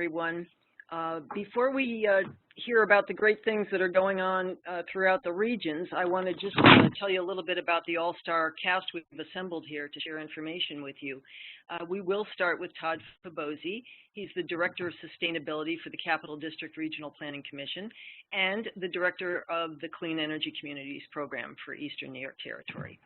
everyone. Before we hear about the great things that are going on throughout the regions, I want to just tell you a little bit about the all-star cast we've assembled here to share information with you. We will start with Todd Fabozzi. He's the Director of Sustainability for the Capital District Regional Planning Commission and the Director of the Clean Energy Communities Program for Eastern New York Territory.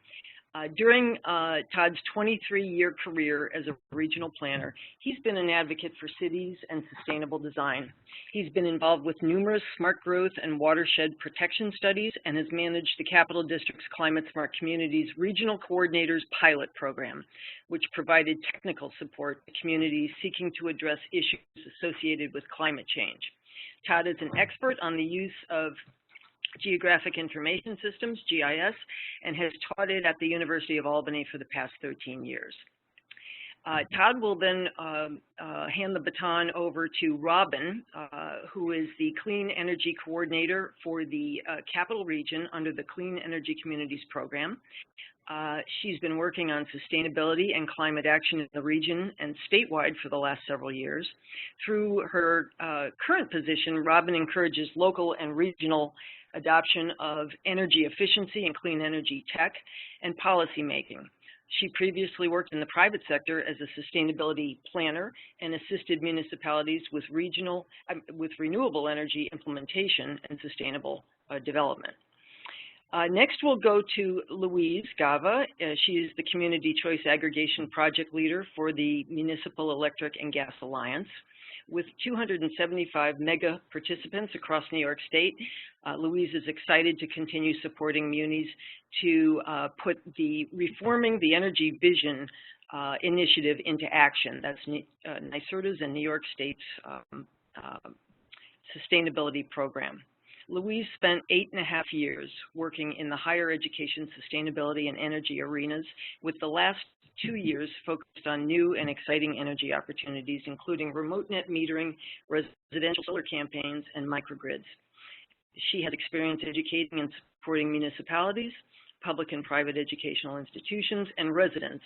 During Todd's 23-year career as a regional planner, he's been an advocate for cities and sustainable design. He's been involved with numerous smart growth and watershed protection studies and has managed the Capital District's Climate Smart Communities Regional Coordinators Pilot Program, which provided technical support to communities seeking to address issues associated with climate change. Todd is an expert on the use of Geographic Information Systems, GIS, and has taught it at the University of Albany for the past 13 years. Todd will then hand the baton over to Robyn, who is the Clean Energy Coordinator for the Capital Region under the Clean Energy Communities Program. She's been working on sustainability and climate action in the region and statewide for the last several years. Through her current position, Robyn encourages local and regional adoption of energy efficiency and clean energy tech and policy making. She previously worked in the private sector as a sustainability planner and assisted municipalities with renewable energy implementation and sustainable development. Next, we'll go to Louise Gava. She is the Community Choice Aggregation Project Leader for the Municipal Electric and Gas Alliance. With 275 mega participants across New York State, Louise is excited to continue supporting munis to put the Reforming the Energy Vision initiative into action. That's NYSERDA's and New York State's sustainability program. Louise spent 8.5 years working in the higher education, sustainability, and energy arenas, with the last 2 years focused on new and exciting energy opportunities, including remote net metering, residential solar campaigns, and microgrids. She has experience educating and supporting municipalities, public and private educational institutions, and residents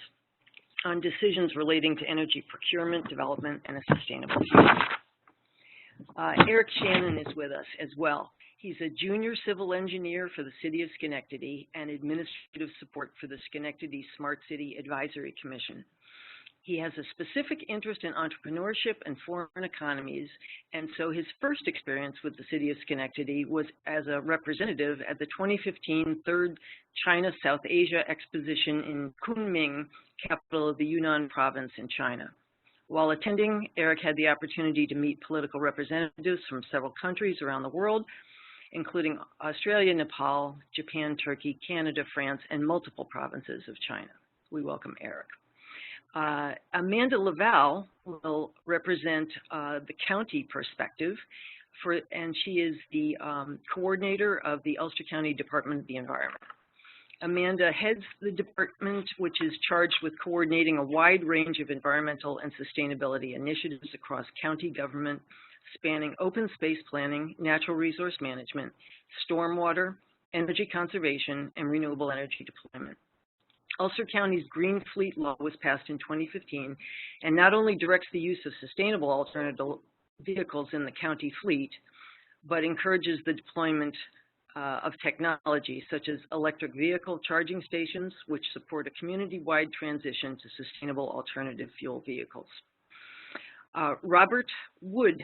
on decisions relating to energy procurement, development, and a sustainable future. Eric Shannon is with us as well. He's a junior civil engineer for the City of Schenectady and administrative support for the Schenectady Smart City Advisory Commission. He has a specific interest in entrepreneurship and foreign economies, and so his first experience with the City of Schenectady was as a representative at the 2015 Third China-South Asia Exposition in Kunming, capital of the Yunnan province in China. While attending, Eric had the opportunity to meet political representatives from several countries around the world, including Australia, Nepal, Japan, Turkey, Canada, France, and multiple provinces of China. We welcome Eric. Amanda Lavalle will represent the county perspective, and she is the coordinator of the Ulster County Department of the Environment. Amanda heads the department, which is charged with coordinating a wide range of environmental and sustainability initiatives across county government, spanning open space planning, natural resource management, stormwater, energy conservation, and renewable energy deployment. Ulster County's Green Fleet Law was passed in 2015 and not only directs the use of sustainable alternative vehicles in the county fleet, but encourages the deployment of technology such as electric vehicle charging stations, which support a community-wide transition to sustainable alternative fuel vehicles. Robert Wood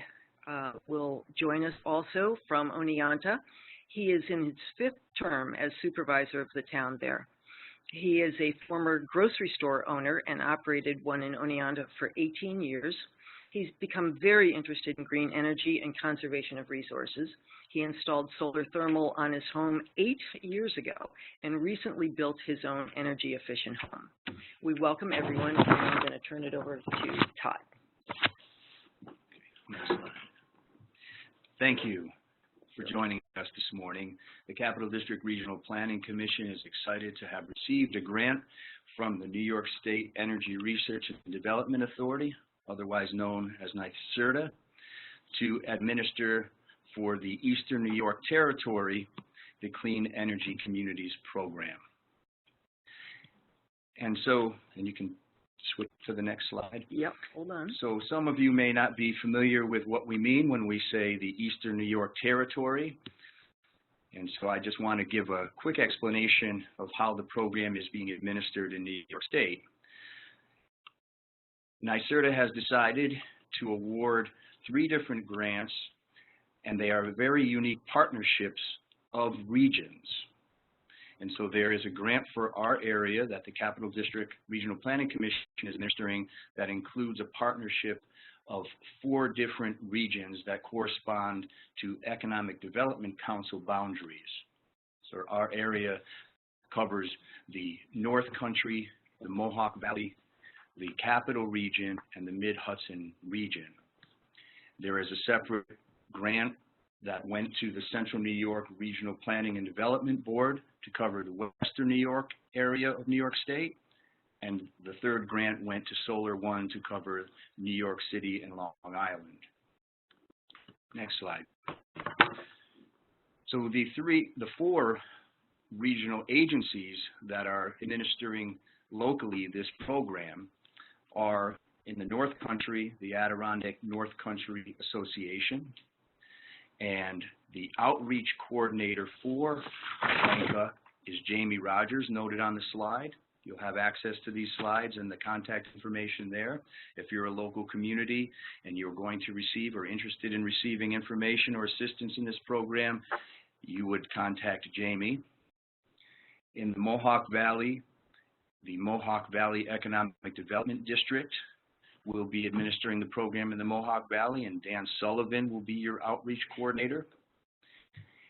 will join us also from Oneonta. He is in his 5th term as supervisor of the town there. He is a former grocery store owner and operated one in Oneonta for 18 years. He's become very interested in green energy and conservation of resources. He installed solar thermal on his home 8 years ago and recently built his own energy efficient home. We welcome everyone, and I'm going to turn it over to Todd. Thank you for joining us this morning. The Capital District Regional Planning Commission is excited to have received a grant from the New York State Energy Research and Development Authority, otherwise known as NYSERDA, to administer for the Eastern New York Territory the Clean Energy Communities Program. And you can switch to the next slide. Yep, hold on. So some of you may not be familiar with what we mean when we say the Eastern New York Territory. And so I just want to give a quick explanation of how the program is being administered in New York State. NYSERDA has decided to award 3 different grants, and they are very unique partnerships of regions. And so there is a grant for our area that the Capital District Regional Planning Commission is administering that includes a partnership of 4 different regions that correspond to Economic Development Council boundaries. So our area covers the North Country, the Mohawk Valley, the Capital Region, and the Mid-Hudson region. There is a separate grant that went to the Central New York Regional Planning and Development Board to cover the Western New York area of New York State. And the 3rd grant went to Solar One to cover New York City and Long Island. Next slide. So the 4 regional agencies that are administering locally this program are in the North Country, the Adirondack North Country Association, and the outreach coordinator for Oneonta is Jamie Rogers, noted on the slide. You'll have access to these slides and the contact information there. If you're a local community and you're going to receive or interested in receiving information or assistance in this program, you would contact Jamie. In the Mohawk Valley Economic Development District will be administering the program in the Mohawk Valley, and Dan Sullivan will be your outreach coordinator.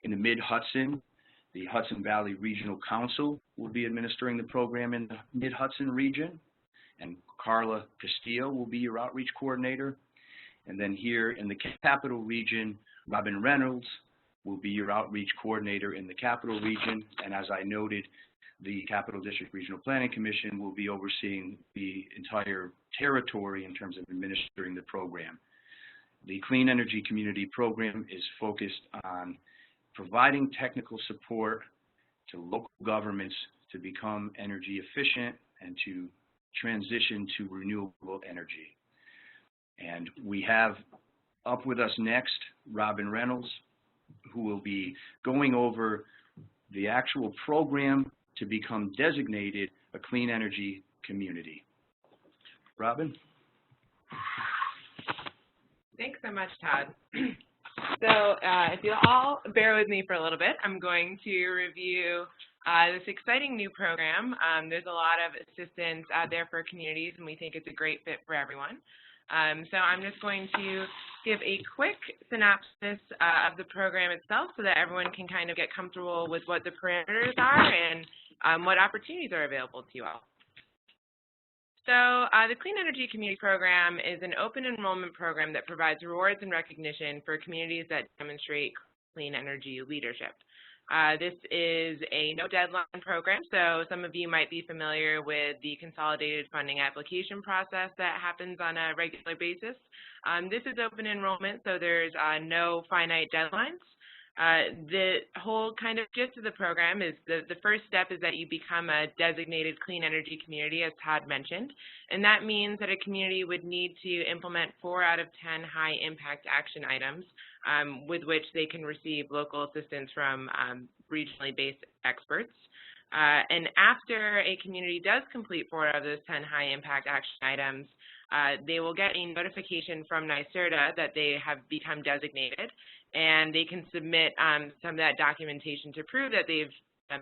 In the Mid-Hudson, the Hudson Valley Regional Council will be administering the program in the Mid-Hudson region, and Carla Castillo will be your outreach coordinator. And then here in the Capital Region, Robyn Reynolds will be your outreach coordinator in the Capital Region, and as I noted, the Capital District Regional Planning Commission will be overseeing the entire territory in terms of administering the program. The Clean Energy Community Program is focused on providing technical support to local governments to become energy efficient and to transition to renewable energy. And we have up with us next Robyn Reynolds, who will be going over the actual program to become designated a clean energy community. Robyn? Thanks so much, Todd. So if you'll all bear with me for a little bit, I'm going to review this exciting new program. There's a lot of assistance out there for communities, and we think it's a great fit for everyone. So I'm just going to give a quick synopsis of the program itself so that everyone can kind of get comfortable with what the parameters are and what opportunities are available to you all. So the Clean Energy Community Program is an open enrollment program that provides rewards and recognition for communities that demonstrate clean energy leadership. This is a no deadline program, so some of you might be familiar with the consolidated funding application process that happens on a regular basis. This is open enrollment, so there's no finite deadlines. The whole kind of gist of the program is the first step is that you become a designated clean energy community, as Todd mentioned, and that means that a community would need to implement 4 out of 10 high impact action items with which they can receive local assistance from regionally based experts. And after a community does complete 4 of those 10 high impact action items, they will get a notification from NYSERDA that they have become designated, and they can submit some of that documentation to prove that they've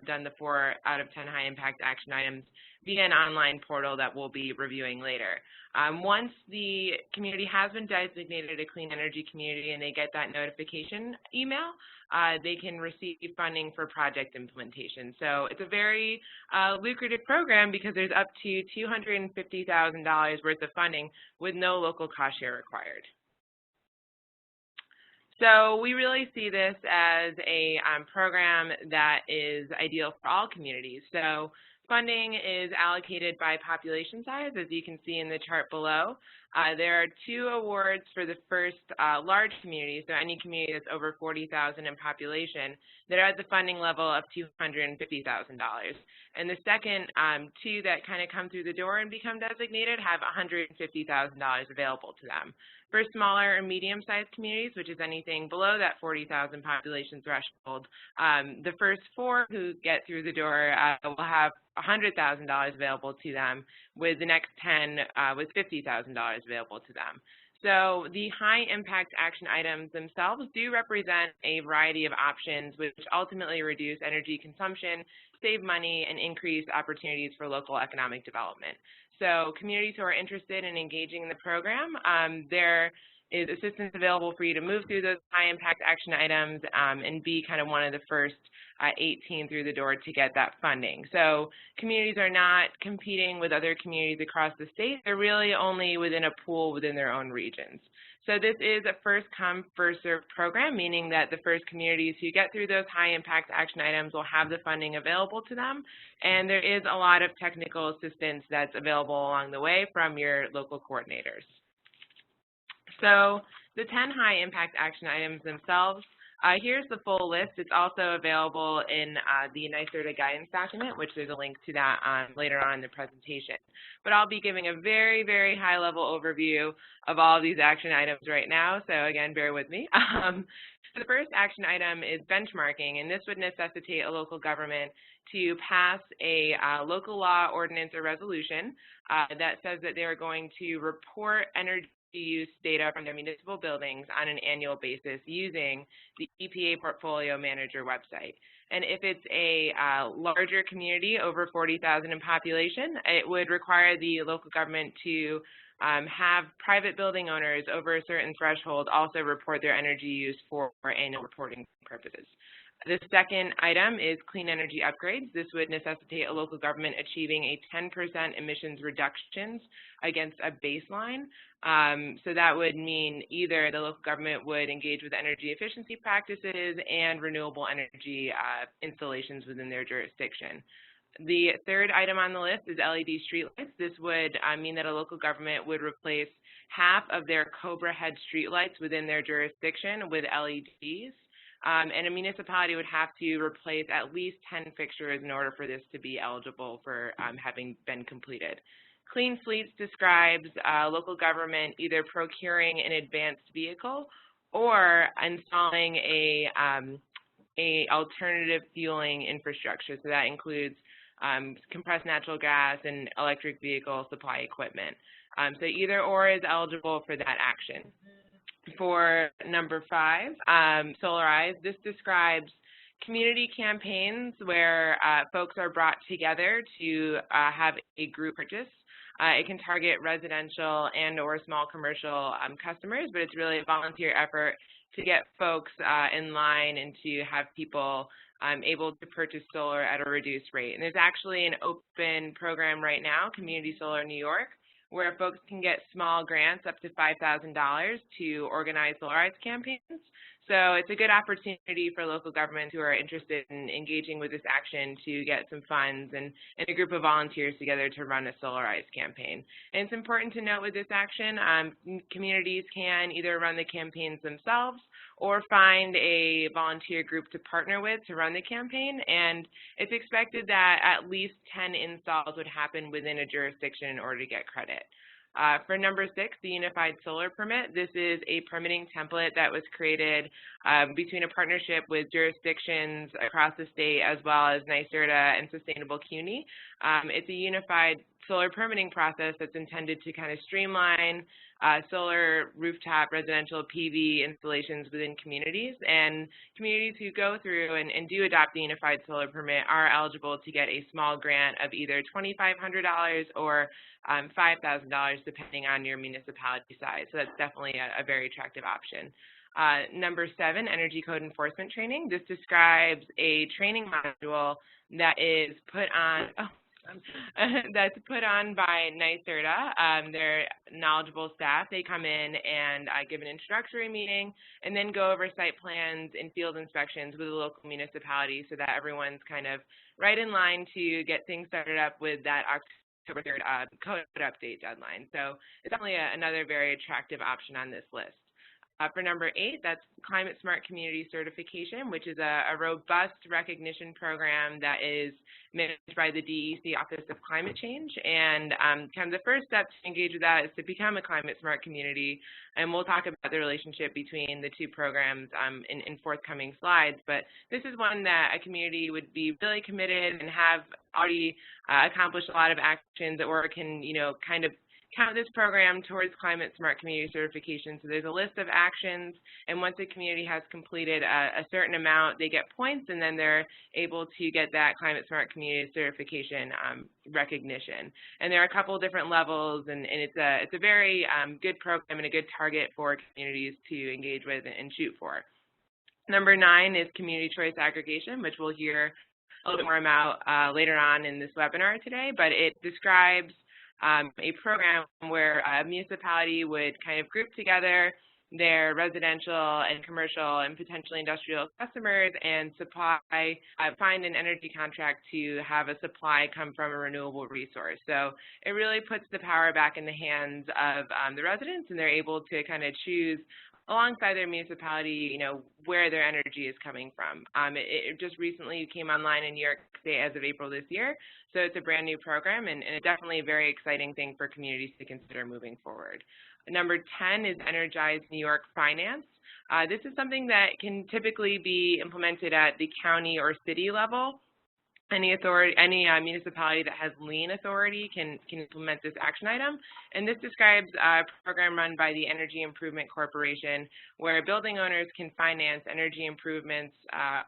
done the 4 out of 10 high impact action items via an online portal that we'll be reviewing later. Once the community has been designated a clean energy community and they get that notification email, they can receive funding for project implementation. So it's a very lucrative program because there's up to $250,000 worth of funding with no local cost share required. So we really see this as a program that is ideal for all communities. So funding is allocated by population size, as you can see in the chart below. There are 2 awards for the first large community, so any community that's over 40,000 in population, that are at the funding level of $250,000. And the second 2 that kind of come through the door and become designated have $150,000 available to them. For smaller or medium-sized communities, which is anything below that 40,000 population threshold, the first 4 who get through the door will have $100,000 available to them, with the next 10 with $50,000 available to them. So the high impact action items themselves do represent a variety of options which ultimately reduce energy consumption, save money, and increase opportunities for local economic development. So communities who are interested in engaging in the program, there is assistance available for you to move through those high impact action items and be kind of one of the first 18 through the door to get that funding. So communities are not competing with other communities across the state. They're really only within a pool within their own regions. So this is a first come, first served program, meaning that the first communities who get through those high impact action items will have the funding available to them. And there is a lot of technical assistance that's available along the way from your local coordinators. So the 10 high impact action items themselves, here's the full list. It's also available in the NYSERDA guidance document, which there's a link to that later on in the presentation. But I'll be giving a very, very high-level overview of all of these action items right now, so again, bear with me. The first action item is benchmarking, and this would necessitate a local government to pass a local law, ordinance, or resolution that says that they are going to report energy use data from their municipal buildings on an annual basis using the EPA Portfolio Manager website. And if it's a larger community, over 40,000 in population, it would require the local government to have private building owners over a certain threshold also report their energy use for annual reporting purposes. The second item is clean energy upgrades. This would necessitate a local government achieving a 10% emissions reductions against a baseline. So that would mean either the local government would engage with energy efficiency practices and renewable energy installations within their jurisdiction. The third item on the list is LED streetlights. This would mean that a local government would replace half of their Cobra head streetlights within their jurisdiction with LEDs. And a municipality would have to replace at least 10 fixtures in order for this to be eligible for having been completed. Clean fleets describes local government either procuring an advanced vehicle or installing a alternative fueling infrastructure. So that includes compressed natural gas and electric vehicle supply equipment. So either or is eligible for that action. For number 5, Solarize, this describes community campaigns where folks are brought together to have a group purchase. It can target residential and or small commercial customers, but it's really a volunteer effort to get folks in line and to have people able to purchase solar at a reduced rate. And there's actually an open program right now, Community Solar New York, where folks can get small grants up to $5,000 to organize Solarize campaigns. So it's a good opportunity for local governments who are interested in engaging with this action to get some funds and a group of volunteers together to run a Solarize campaign. And it's important to note with this action, communities can either run the campaigns themselves or find a volunteer group to partner with to run the campaign. And it's expected that at least 10 installs would happen within a jurisdiction in order to get credit. For number 6, the Unified Solar Permit, this is a permitting template that was created between a partnership with jurisdictions across the state as well as NYSERDA and Sustainable CUNY. It's a unified solar permitting process that's intended to kind of streamline solar rooftop residential PV installations within communities. And communities who go through and do adopt the Unified Solar Permit are eligible to get a small grant of either $2,500 or $5,000 depending on your municipality size. So that's definitely a very attractive option. Number 7, Energy Code Enforcement Training. This describes a training module that is put on, that's put on by NYSERDA. Their knowledgeable staff, they come in and give an introductory meeting and then go over site plans and field inspections with the local municipality so that everyone's kind of right in line to get things started up with that October 3rd code update deadline. So it's definitely another very attractive option on this list. For number 8, that's Climate Smart Community Certification, which is a robust recognition program that is managed by the DEC Office of Climate Change. And kind of the first step to engage with that is to become a climate smart community. And we'll talk about the relationship between the two programs in forthcoming slides. But this is one that a community would be really committed and have already accomplished a lot of actions or can, kind of count this program towards Climate Smart Community Certification. So there's a list of actions, and once a community has completed a certain amount, they get points, and then they're able to get that Climate Smart Community Certification recognition. And there are a couple of different levels, and it's a very good program and a good target for communities to engage with and shoot for. Number 9 is Community Choice Aggregation, which we'll hear a little bit more about later on in this webinar today, but it describes a program where a municipality would kind of group together their residential and commercial and potentially industrial customers and find an energy contract to have a supply come from a renewable resource. So it really puts the power back in the hands of the residents, and they're able to kind of choose alongside their municipality, where their energy is coming from. It just recently came online in New York State as of April this year, so it's a brand new program and definitely a very exciting thing for communities to consider moving forward. Number 10 is Energize New York Finance. This is something that can typically be implemented at the county or city level. Any municipality that has lien authority can implement this action item. And this describes a program run by the Energy Improvement Corporation where building owners can finance energy improvements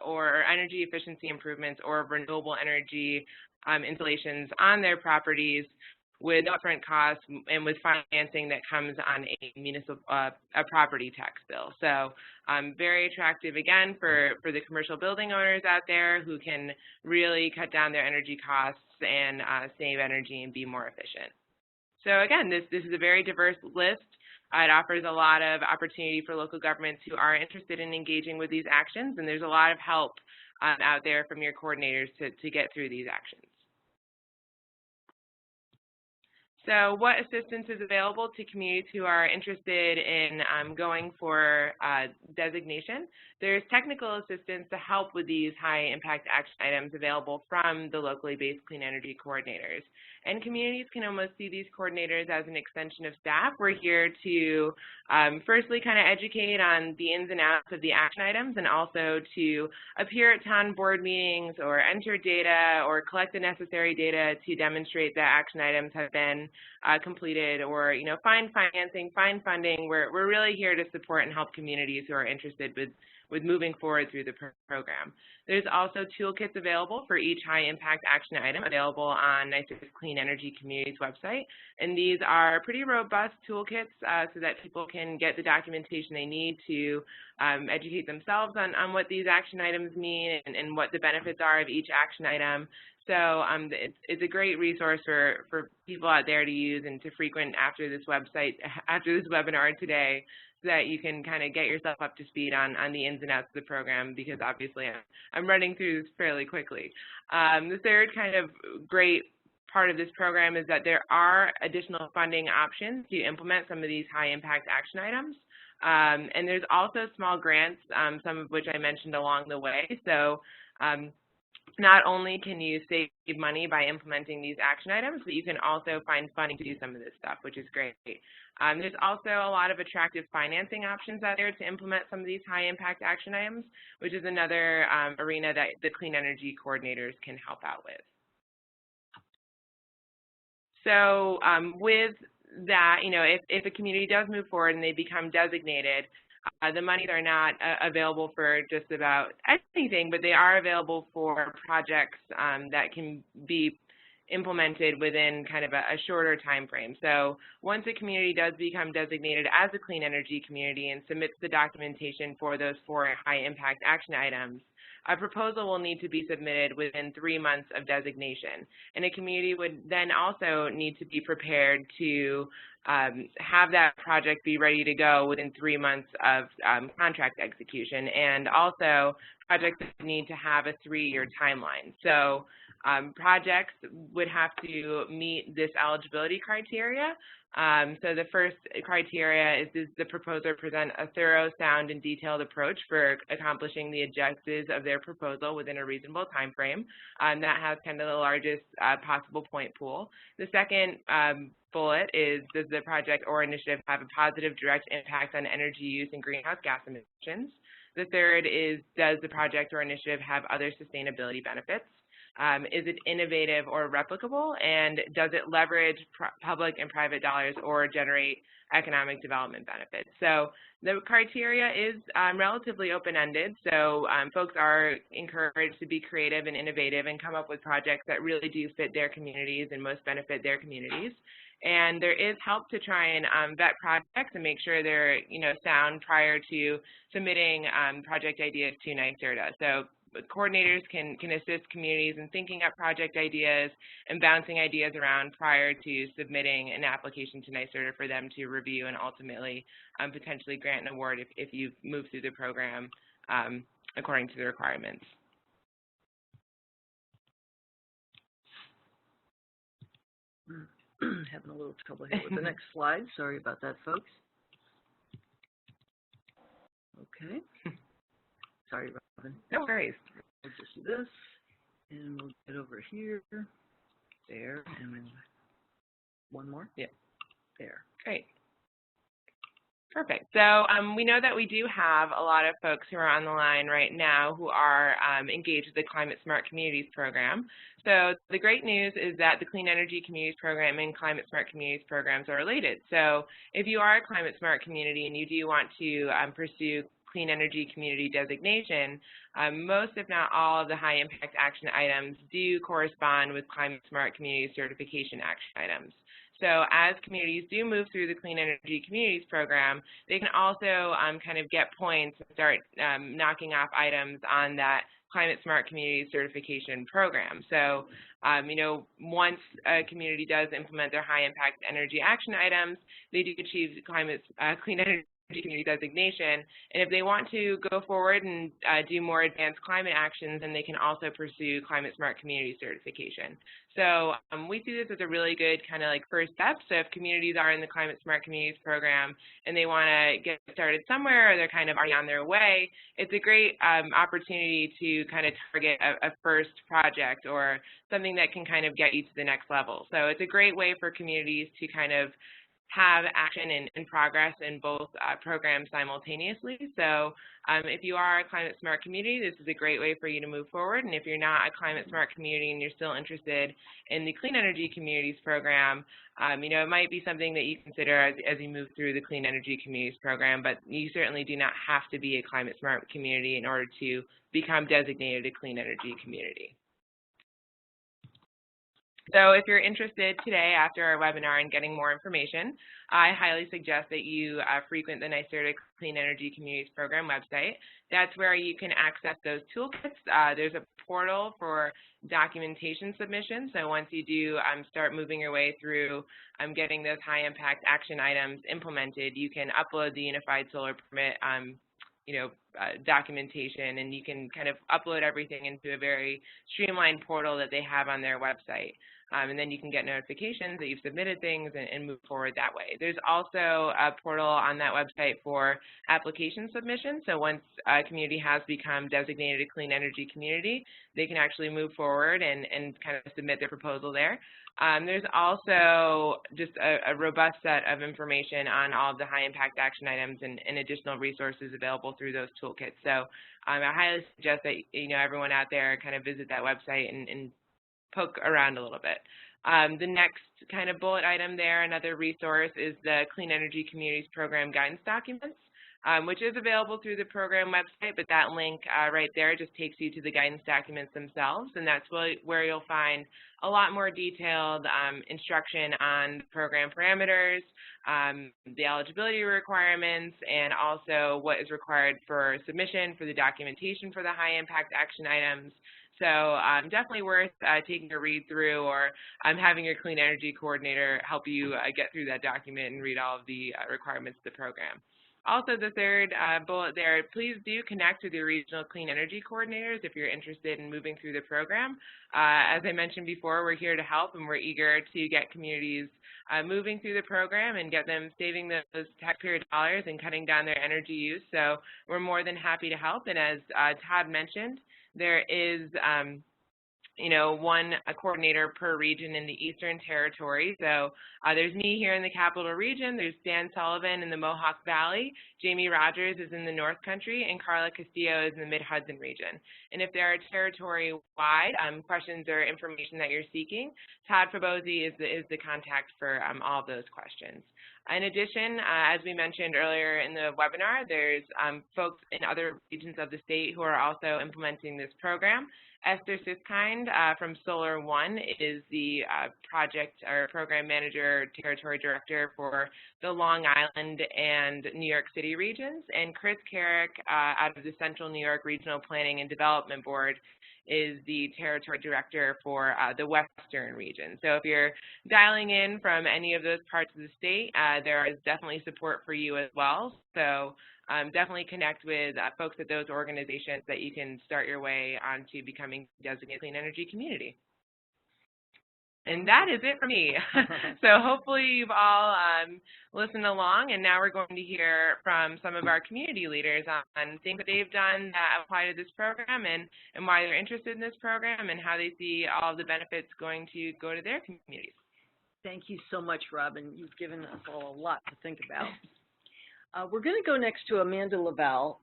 or energy efficiency improvements or renewable energy installations on their properties with upfront costs and with financing that comes on a property tax bill. So very attractive, again, for the commercial building owners out there who can really cut down their energy costs and save energy and be more efficient. So again, this is a very diverse list. It offers a lot of opportunity for local governments who are interested in engaging with these actions, and there's a lot of help out there from your coordinators to get through these actions. So what assistance is available to communities who are interested in going for designation? There's technical assistance to help with these high impact action items available from the locally based clean energy coordinators. And communities can almost see these coordinators as an extension of staff. We're here to firstly kind of educate on the ins and outs of the action items and also to appear at town board meetings or enter data or collect the necessary data to demonstrate that action items have been completed or, find financing, find funding. We're really here to support and help communities who are interested with moving forward through the program. There's also toolkits available for each high impact action item available on NYSERDA's Clean Energy Communities website. And these are pretty robust toolkits so that people can get the documentation they need to educate themselves on what these action items mean and what the benefits are of each action item. So it's a great resource for people out there to use and to frequent after this webinar today, so that you can kind of get yourself up to speed on the ins and outs of the program, because obviously I'm running through this fairly quickly. The third kind of great part of this program is that there are additional funding options to implement some of these high impact action items. And there's also small grants, some of which I mentioned along the way. So not only can you save money by implementing these action items, but you can also find funding to do some of this stuff, which is great. There's also a lot of attractive financing options out there to implement some of these high-impact action items, which is another arena that the clean energy coordinators can help out with. So with that, if a community does move forward and they become designated, the monies are not available for just about anything, but they are available for projects that can be implemented within kind of a shorter time frame. So once a community does become designated as a clean energy community and submits the documentation for those 4 high impact action items, a proposal will need to be submitted within 3 months of designation. And a community would then also need to be prepared to have that project be ready to go within 3 months of contract execution. And also, projects need to have a 3-year timeline. So Projects would have to meet this eligibility criteria. So the first criteria is, does the proposer present a thorough, sound, and detailed approach for accomplishing the objectives of their proposal within a reasonable time frame? That has kind of the largest possible point pool. The second bullet is, does the project or initiative have a positive direct impact on energy use and greenhouse gas emissions? The third is, does the project or initiative have other sustainability benefits? Is it innovative or replicable, and does it leverage public and private dollars or generate economic development benefits? So the criteria is relatively open-ended, so folks are encouraged to be creative and innovative and come up with projects that really do fit their communities and most benefit their communities. And there is help to try and vet projects and make sure they're, sound prior to submitting project ideas to NYSERDA. So coordinators can assist communities in thinking up project ideas and bouncing ideas around prior to submitting an application to NYSERDA for them to review and ultimately potentially grant an award if you move through the program according to the requirements. Having a little trouble here with the next slide. Sorry about that, folks. Okay. Sorry, Robyn. No worries. We'll just do this, and we'll get over here, there, and then one more. Yeah, there. Great. Perfect. So we know that we do have a lot of folks who are on the line right now who are engaged with the Climate Smart Communities program. So the great news is that the Clean Energy Communities program and Climate Smart Communities programs are related. So if you are a Climate Smart community and you do want to pursue Clean Energy Community designation, most, if not all, of the high impact action items do correspond with Climate Smart Community certification action items. So as communities do move through the Clean Energy Communities program, they can also kind of get points and start knocking off items on that Climate Smart Community certification program. So, once a community does implement their high impact energy action items, they do achieve Clean Energy Community designation, and if they want to go forward and do more advanced climate actions, then they can also pursue Climate Smart Community certification. So we see this as a really good kind of like first step. So if communities are in the Climate Smart Communities program and they want to get started somewhere, or they're kind of already on their way, it's a great opportunity to kind of target a first project or something that can kind of get you to the next level. So it's a great way for communities to kind of have action and progress in both programs simultaneously. So if you are a Climate Smart community, this is a great way for you to move forward. And if you're not a Climate Smart community and you're still interested in the Clean Energy Communities program, it might be something that you consider as you move through the Clean Energy Communities program, but you certainly do not have to be a Climate Smart community in order to become designated a Clean Energy community. So if you're interested today after our webinar in getting more information, I highly suggest that you frequent the NYSERDA Clean Energy Communities Program website. That's where you can access those toolkits. There's a portal for documentation submission. So once you do start moving your way through getting those high impact action items implemented, you can upload the Unified Solar Permit documentation, and you can kind of upload everything into a very streamlined portal that they have on their website. And then you can get notifications that you've submitted things and move forward that way. There's also a portal on that website for application submission. So once a community has become designated a clean energy community, they can actually move forward and kind of submit their proposal there. There's also just a robust set of information on all of the high impact action items and additional resources available through those toolkits. So I highly suggest that everyone out there kind of visit that website and poke around a little bit. The next kind of bullet item there, another resource, is the Clean Energy Communities Program guidance documents, which is available through the program website, but that link right there just takes you to the guidance documents themselves, and that's where you'll find a lot more detailed instruction on program parameters, the eligibility requirements, and also what is required for submission for the documentation for the high impact action items. So definitely worth taking a read through, or having your clean energy coordinator help you get through that document and read all of the requirements of the program. Also, the third bullet there, please do connect with your regional clean energy coordinators if you're interested in moving through the program. As I mentioned before, we're here to help, and we're eager to get communities moving through the program and get them saving those taxpayer dollars and cutting down their energy use. So we're more than happy to help. And as Todd mentioned, there is one coordinator per region in the Eastern Territory. So there's me here in the Capital Region, there's Dan Sullivan in the Mohawk Valley, Jamie Rogers is in the North Country, and Carla Castillo is in the Mid-Hudson region. And if there are territory-wide questions or information that you're seeking, Todd Fabozzi is the contact for all of those questions. In addition, as we mentioned earlier in the webinar, there's folks in other regions of the state who are also implementing this program. Esther Siskind from Solar One is the project or program manager, territory director for the Long Island and New York City regions. And Chris Carrick out of the Central New York Regional Planning and Development Board is the territory director for the Western region. So if you're dialing in from any of those parts of the state, there is definitely support for you as well. So definitely connect with folks at those organizations that you can start your way onto becoming a designated clean energy community. And that is it for me. So hopefully you've all listened along, and now we're going to hear from some of our community leaders on things that they've done that apply to this program and why they're interested in this program and how they see all of the benefits going to go to their communities. Thank you so much, Robyn. You've given us all a lot to think about. We're going to go next to Amanda Lavalle,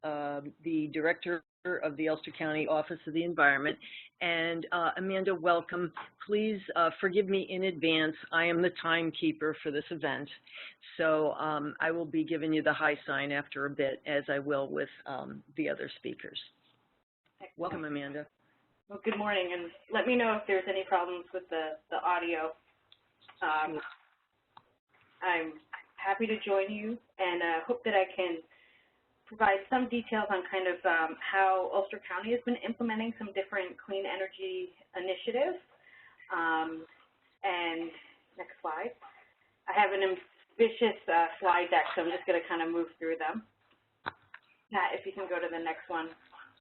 the Director of the Ulster County Office of the Environment. And Amanda, welcome. Please forgive me in advance. I am the timekeeper for this event. So I will be giving you the hi sign after a bit, as I will with the other speakers. Welcome, Amanda. Well, good morning, and let me know if there's any problems with the audio. I'm happy to join you, and hope that I can provide some details on kind of how Ulster County has been implementing some different clean energy initiatives. And next slide. I have an ambitious slide deck, so I'm just going to kind of move through them. Matt, if you can go to the next one.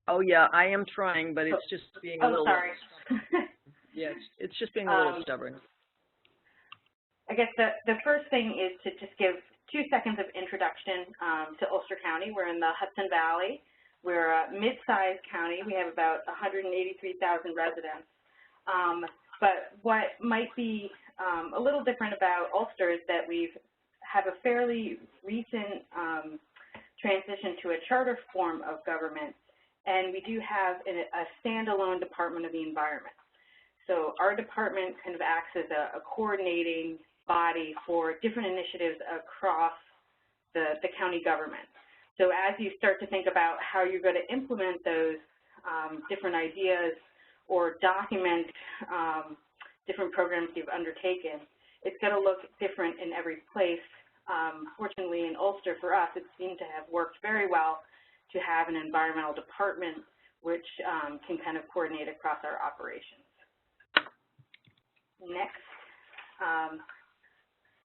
Oh, yeah, I am trying, but it's just being a little... sorry. Yeah, it's just being a little stubborn. I guess the first thing is to just give 2 seconds of introduction to Ulster County. We're in the Hudson Valley. We're a mid-sized county. We have about 183,000 residents. But what might be a little different about Ulster is that we have a fairly recent transition to a charter form of government, and we do have a standalone Department of the Environment. So our department kind of acts as a coordinating body for different initiatives across the county government. So as you start to think about how you're going to implement those different ideas or document different programs you've undertaken, it's going to look different in every place. Fortunately, in Ulster, for us, it seemed to have worked very well to have an environmental department which can kind of coordinate across our operations. Next.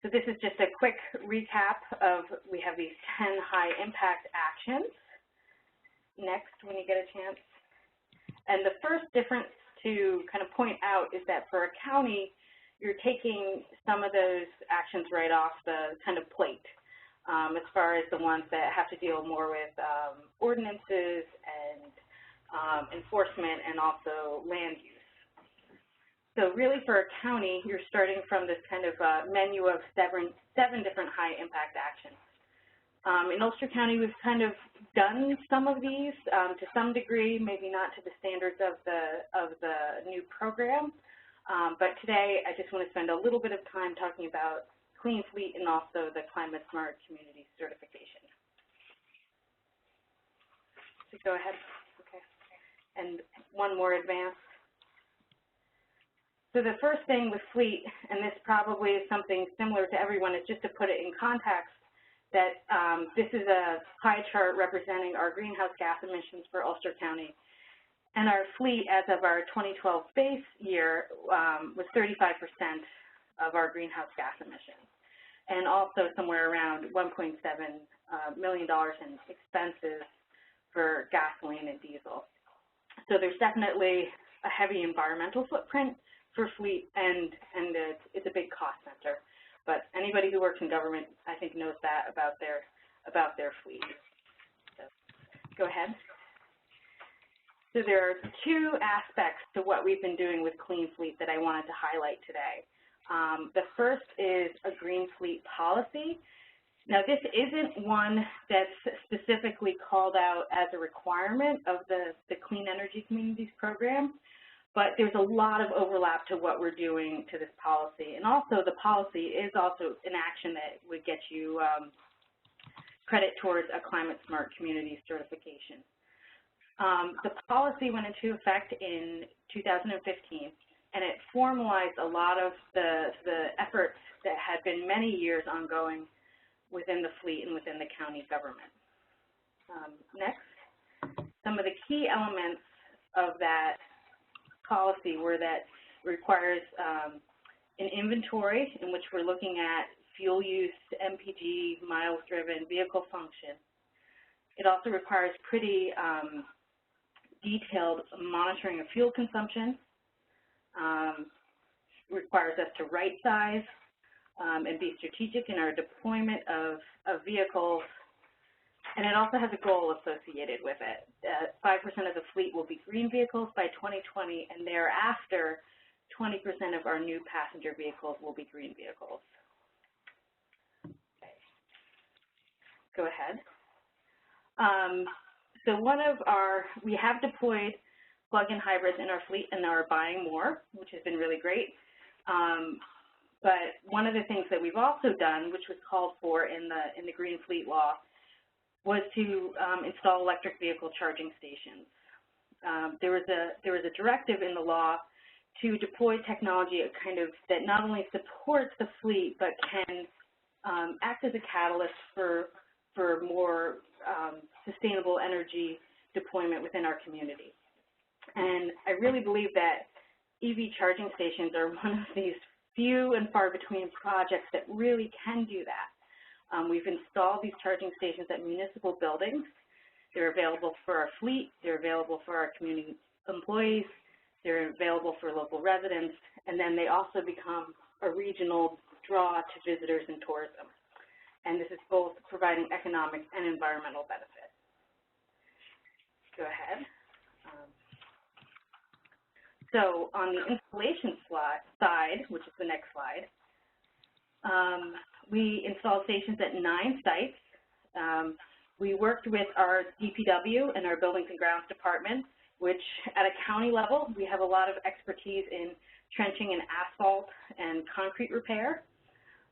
So this is just a quick recap of, we have these 10 high impact actions. Next, when you get a chance. And the first difference to kind of point out is that for a county, you're taking some of those actions right off the kind of plate, as far as the ones that have to deal more with ordinances and enforcement and also land use. So really for a county, you're starting from this kind of menu of seven different high impact actions. In Ulster County, we've kind of done some of these to some degree, maybe not to the standards of the new program. But today, I just want to spend a little bit of time talking about Clean Fleet and also the Climate Smart Community certification. So go ahead. Okay. And one more advance. So the first thing with fleet, and this probably is something similar to everyone, is just to put it in context that this is a pie chart representing our greenhouse gas emissions for Ulster County. And our fleet, as of our 2012 base year, was 35% of our greenhouse gas emissions. and also somewhere around $1.7 million in expenses for gasoline and diesel. So there's definitely a heavy environmental footprint for fleet, and it's a big cost center. But anybody who works in government, I think, knows that about their fleet. So go ahead. So there are two aspects to what we've been doing with Clean Fleet that I wanted to highlight today. The first is a green fleet policy. Now, this isn't one that's specifically called out as a requirement of the Clean Energy Communities program, but there's a lot of overlap to what we're doing to this policy. And also, the policy is also an action that would get you credit towards a Climate Smart Community certification. The policy went into effect in 2015, and it formalized a lot of the efforts that had been many years ongoing within the fleet and within the county government. Next, some of the key elements of that policy were that it requires an inventory in which we're looking at fuel use, MPG, miles driven, vehicle function. It also requires pretty detailed monitoring of fuel consumption, requires us to right size and be strategic in our deployment of vehicles, and it also has a goal associated with it. 5% of the fleet will be green vehicles by 2020, and thereafter, 20% of our new passenger vehicles will be green vehicles. Okay. Go ahead. So we have deployed plug-in hybrids in our fleet and are buying more, which has been really great. But one of the things that we've also done, which was called for in the Green Fleet Law, was to install electric vehicle charging stations. There was a directive in the law to deploy technology that not only supports the fleet but can act as a catalyst for more sustainable energy deployment within our community. And I really believe that EV charging stations are one of these few and far between projects that really can do that. We've installed these charging stations at municipal buildings. They're available for our fleet, they're available for our community employees, they're available for local residents, and then they also become a regional draw to visitors and tourism. And this is both providing economic and environmental benefit. Go ahead. So on the installation side, which is the next slide, we installed stations at 9 sites. We worked with our DPW and our Buildings and Grounds Department, which at a county level, we have a lot of expertise in trenching and asphalt and concrete repair.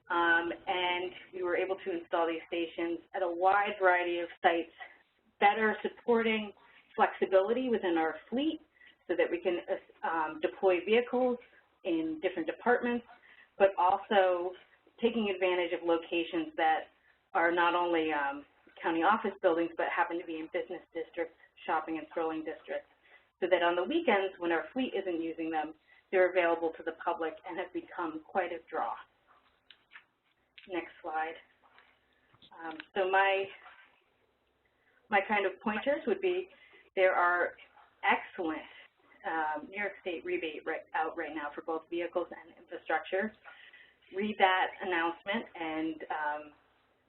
And we were able to install these stations at a wide variety of sites, better supporting flexibility within our fleet so that we can deploy vehicles in different departments, but also taking advantage of locations that are not only county office buildings, but happen to be in business districts, shopping and strolling districts, so that on the weekends when our fleet isn't using them, they're available to the public and have become quite a draw. Next slide. So my kind of pointers would be there are excellent New York State rebate out right now for both vehicles and infrastructure. Read that announcement and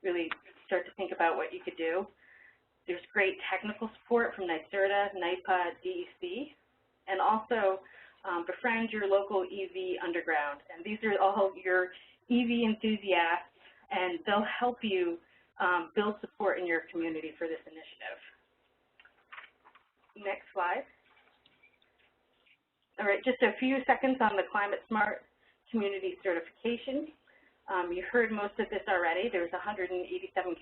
really start to think about what you could do. There's great technical support from NYSERDA, NYPA, DEC, and also befriend your local EV underground. And these are all your EV enthusiasts, and they'll help you build support in your community for this initiative. Next slide. All right, just a few seconds on the Climate Smart Community certification. You heard most of this already. There's 187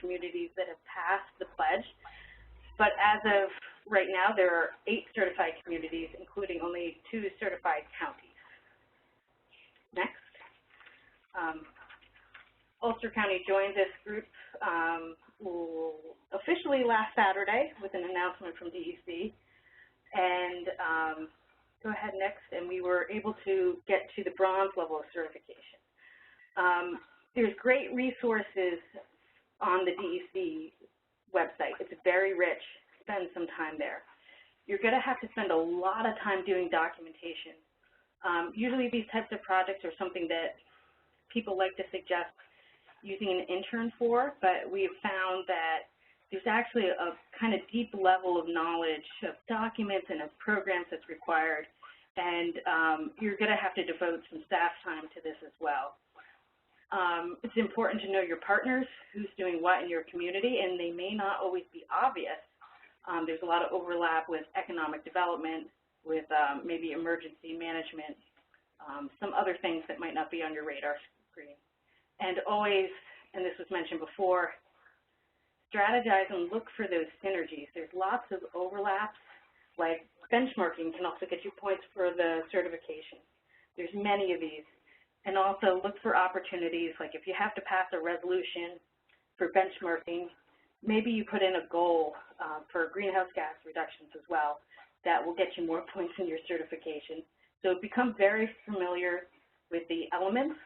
communities that have passed the pledge, but as of right now, there are 8 certified communities, including only 2 certified counties. Next. Ulster County joined this group officially last Saturday with an announcement from DEC, and go ahead next, and we were able to get to the bronze level of certification. there's great resources on the DEC website. It's very rich. Spend some time there. You're going to have to spend a lot of time doing documentation. Usually these types of projects are something that people like to suggest using an intern for, but we've found that there's actually a kind of deep level of knowledge of documents and of programs that's required, and you're going to have to devote some staff time to this as well. It's important to know your partners, who's doing what in your community, and they may not always be obvious. There's a lot of overlap with economic development, with maybe emergency management, some other things that might not be on your radar screen. And always, and this was mentioned before, strategize and look for those synergies. There's lots of overlaps, like benchmarking can also get you points for the certification. There's many of these. And also look for opportunities, like if you have to pass a resolution for benchmarking, maybe you put in a goal for greenhouse gas reductions as well. That will get you more points in your certification. So become very familiar with the elements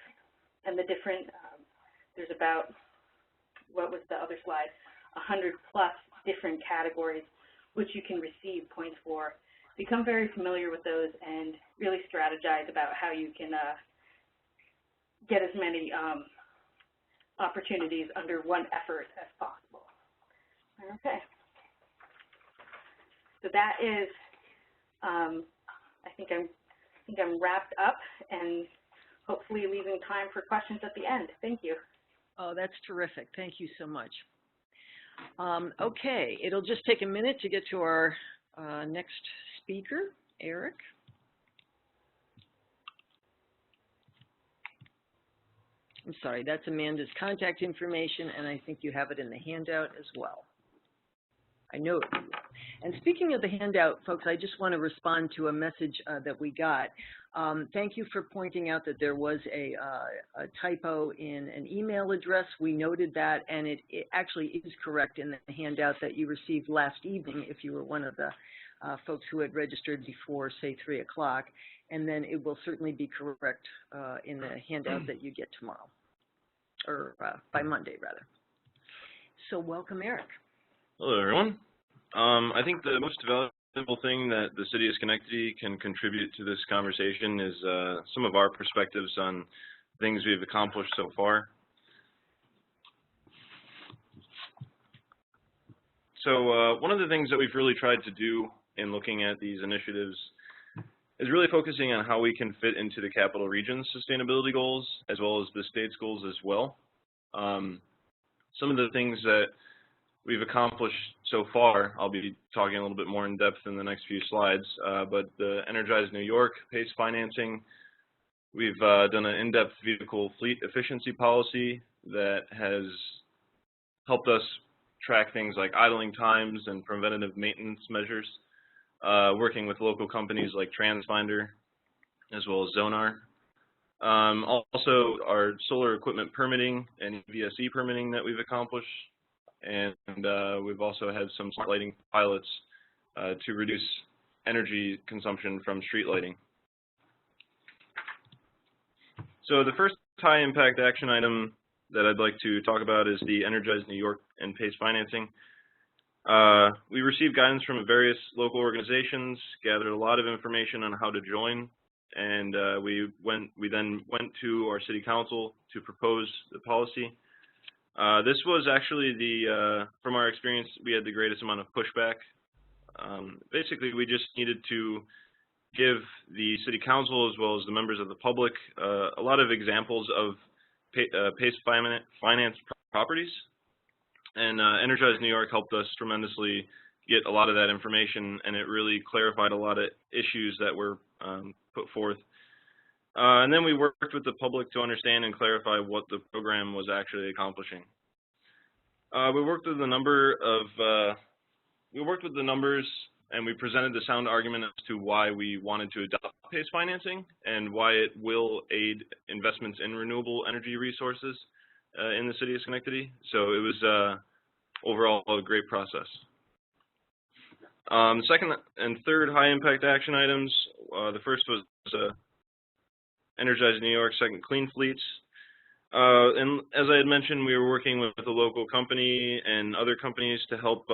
and the different, there's about, what was the other slide, 100+ different categories which you can receive points for. Become very familiar with those and really strategize about how you can get as many opportunities under one effort as possible. Okay. So that is, I think I'm wrapped up and hopefully leaving time for questions at the end. Thank you. Oh, that's terrific. Thank you so much. Okay, it'll just take a minute to get to our next speaker, Eric. I'm sorry, that's Amanda's contact information, and I think you have it in the handout as well. I know it. And speaking of the handout, folks, I just want to respond to a message that we got. Thank you for pointing out that there was a typo in an email address. We noted that, and it actually is correct in the handout that you received last evening if you were one of the folks who had registered before, say, 3 o'clock. And then it will certainly be correct in the handout that you get tomorrow, or by Monday, rather. So welcome, Eric. Hello, everyone. I think the most valuable thing that the City of Schenectady can contribute to this conversation is some of our perspectives on things we've accomplished so far. So one of the things that we've really tried to do in looking at these initiatives is really focusing on how we can fit into the capital region's sustainability goals as well as the state's goals as well. Some of the things that we've accomplished so far, I'll be talking a little bit more in depth in the next few slides, but the Energize New York PACE financing, we've done an in-depth vehicle fleet efficiency policy that has helped us track things like idling times and preventative maintenance measures, working with local companies like TransFinder as well as Zonar. Also, our solar equipment permitting and VSE permitting that we've accomplished, and we've also had some smart lighting pilots to reduce energy consumption from street lighting. So the first high impact action item that I'd like to talk about is the Energize New York and PACE financing. We received guidance from various local organizations, gathered a lot of information on how to join, and we then went to our city council to propose the policy. This was actually from our experience, we had the greatest amount of pushback. Basically, we just needed to give the city council as well as the members of the public a lot of examples of PACE finance properties. And Energize New York helped us tremendously get a lot of that information, and it really clarified a lot of issues that were put forth. And then we worked with the public to understand and clarify what the program was actually accomplishing. We worked with the numbers, and we presented the sound argument as to why we wanted to adopt PACE financing and why it will aid investments in renewable energy resources in the city of Schenectady. So it was overall a great process. Second and third high impact action items. The first was Energize New York second clean fleets. And as I had mentioned, we were working with a local company and other companies to help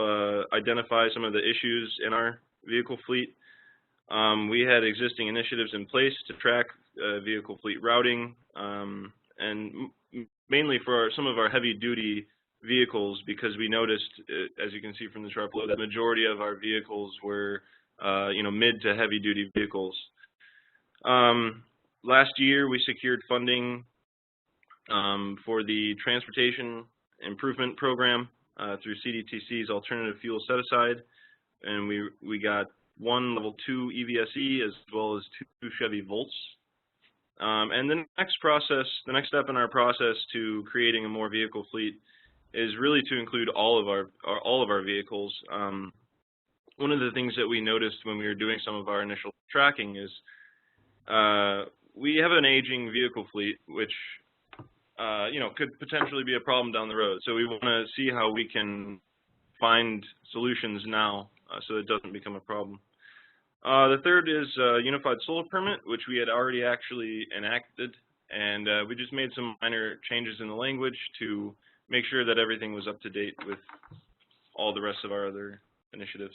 identify some of the issues in our vehicle fleet. We had existing initiatives in place to track vehicle fleet routing, and mainly for some of our heavy-duty vehicles, because we noticed, as you can see from the chart below, that the majority of our vehicles were, mid to heavy-duty vehicles. Last year, we secured funding for the Transportation Improvement Program through CDTC's Alternative Fuel Set-Aside, and we got 1 Level 2 EVSE as well as 2 Chevy Volts. And the next step in our process to creating a more vehicle fleet is really to include all of our vehicles. One of the things that we noticed when we were doing some of our initial tracking is we have an aging vehicle fleet, which could potentially be a problem down the road. So we want to see how we can find solutions now so it doesn't become a problem. The third is Unified Solar Permit, which we had already actually enacted, and we just made some minor changes in the language to make sure that everything was up to date with all the rest of our other initiatives.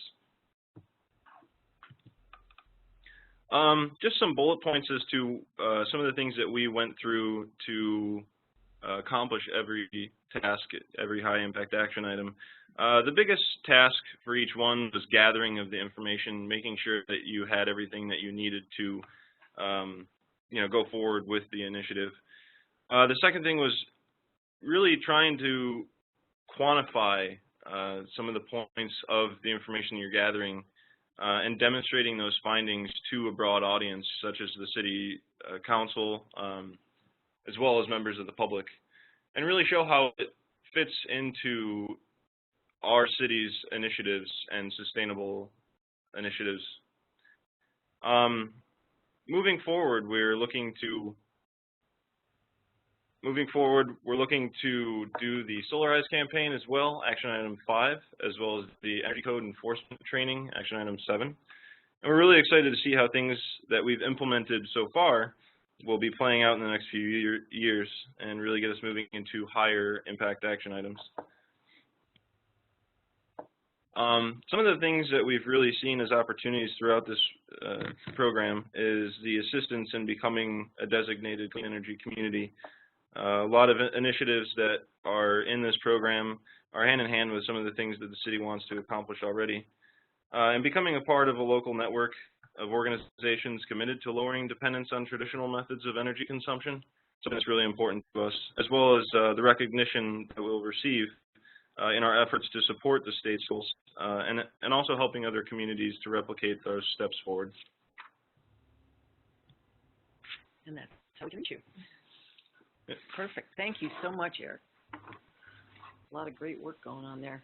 Just some bullet points as to some of the things that we went through to accomplish every task, every high impact action item. The biggest task for each one was gathering of the information, making sure that you had everything that you needed to go forward with the initiative. The second thing was really trying to quantify some of the points of the information you're gathering and demonstrating those findings to a broad audience, such as the City Council, as well as members of the public, and really show how it fits into our city's initiatives and sustainable initiatives. Moving forward, we're looking to do the Solarize campaign as well, action item 5, as well as the energy code enforcement training, action item 7. And we're really excited to see how things that we've implemented so far will be playing out in the next few years and really get us moving into higher impact action items. Some of the things that we've really seen as opportunities throughout this program is the assistance in becoming a designated clean energy community. A lot of initiatives that are in this program are hand in hand with some of the things that the city wants to accomplish already. And becoming a part of a local network of organizations committed to lowering dependence on traditional methods of energy consumption, something that's really important to us, as well as the recognition that we'll receive in our efforts to support the state's goals, and also helping other communities to replicate those steps forward. And that's how we reach you. Perfect. Thank you so much, Eric. A lot of great work going on there.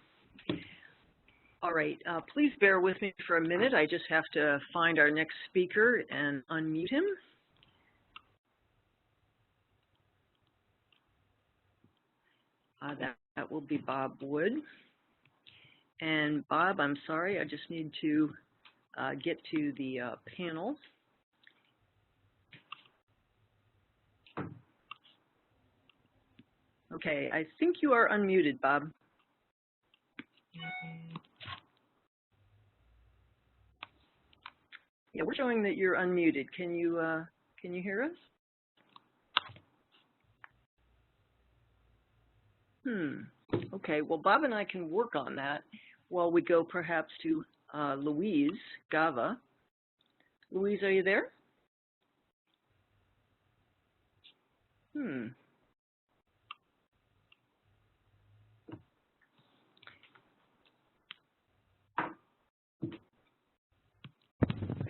All right. Please bear with me for a minute. I just have to find our next speaker and unmute him. That will be Bob Wood. And Bob, I'm sorry, I just need to get to the panel. Okay, I think you are unmuted, Bob. Yeah, we're showing that you're unmuted. Can you hear us? Okay, well, Bob and I can work on that while we go perhaps to Louise, Gava. Louise, are you there?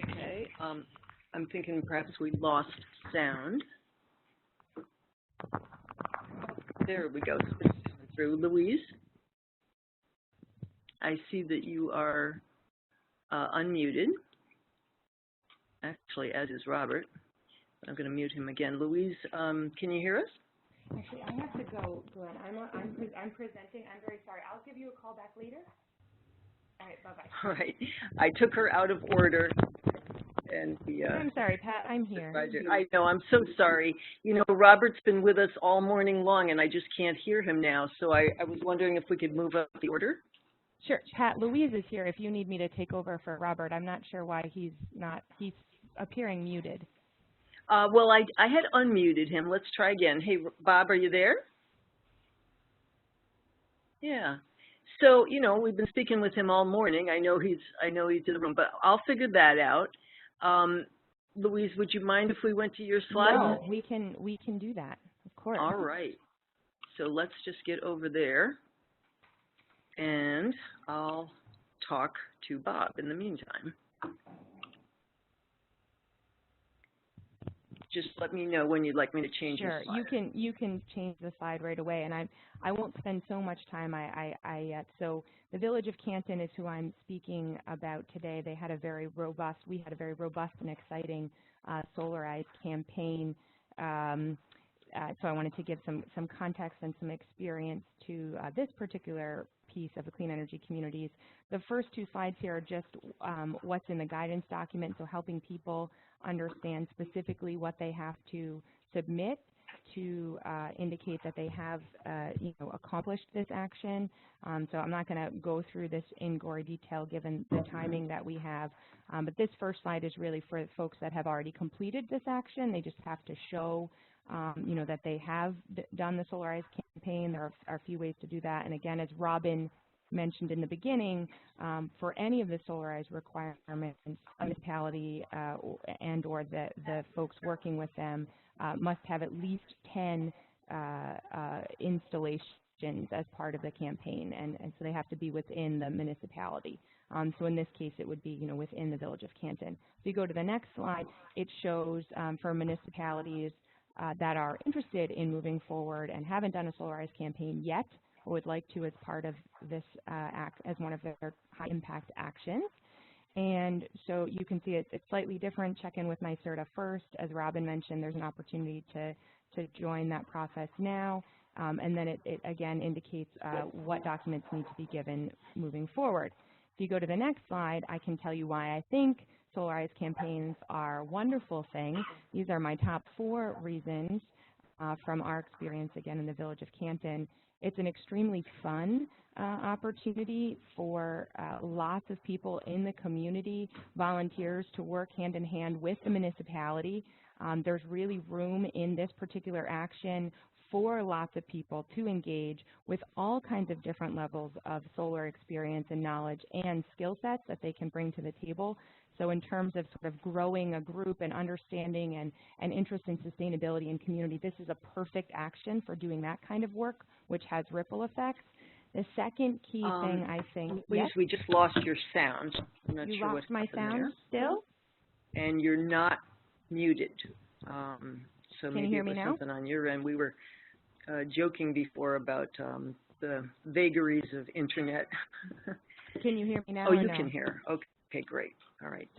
Okay, I'm thinking perhaps we lost sound. There we go. Through Louise. I see that you are unmuted. Actually, as is Robert. I'm going to mute him again. Louise, can you hear us? Actually, I have to go, Glenn. I'm presenting. I'm very sorry. I'll give you a call back later. All right, bye-bye. All right. I took her out of order, and the I'm sorry, Pat, I'm here. Supervisor. I know, I'm so sorry. You know, Robert's been with us all morning long, and I just can't hear him now, so I was wondering if we could move up the order. Sure, Pat, Louise is here if you need me to take over for Robert. I'm not sure why he's appearing muted. Well, I had unmuted him. Let's try again. Hey, Bob, are you there? Yeah. So, you know, we've been speaking with him all morning. I know he's in the room, but I'll figure that out. Louise, would you mind if we went to your slide? No, we can do that, of course. All right. So let's just get over there, and I'll talk to Bob in the meantime. Just let me know when you'd like me to change your slide. Sure, you can change the slide right away, and I won't spend so much time. So the Village of Canton is who I'm speaking about today. We had a very robust and exciting Solarize campaign. So I wanted to give some context and some experience to this particular piece of the clean energy communities. The first two slides here are just what's in the guidance document, so helping people understand specifically what they have to submit to indicate that they have accomplished this action. So I'm not going to go through this in gory detail given the timing that we have, but this first slide is really for folks that have already completed this action. They just have to show that they have done the Solarize campaign. There are a few ways to do that. And again, as Robyn mentioned in the beginning, for any of the Solarize requirements, a municipality and or the folks working with them must have at least 10 installations as part of the campaign, and so they have to be within the municipality. So in this case, it would be within the Village of Canton. If you go to the next slide, it shows for municipalities that are interested in moving forward and haven't done a Solarize campaign yet, or would like to as part of this act as one of their high impact actions. And so you can see it's slightly different. Check in with NYSERDA first. As Robyn mentioned, there's an opportunity to join that process now. And then it again indicates what documents need to be given moving forward. If you go to the next slide, I can tell you why I think Solarize campaigns are a wonderful thing. These are my top 4 reasons from our experience, again, in the Village of Canton. It's an extremely fun opportunity for lots of people in the community, volunteers, to work hand in hand with the municipality. There's really room in this particular action for lots of people to engage with all kinds of different levels of solar experience and knowledge and skill sets that they can bring to the table. So in terms of sort of growing a group and understanding and interest in sustainability and community, this is a perfect action for doing that kind of work, which has ripple effects. The second key thing, I think... Louise, yes? we just lost your sound. I'm not you sure lost my sound there. still? And you're not muted. So Can maybe you hear it me was now? something on your end. We were joking before about the vagaries of internet. Can you hear me now? Oh, you no? can hear. Okay, great. All right.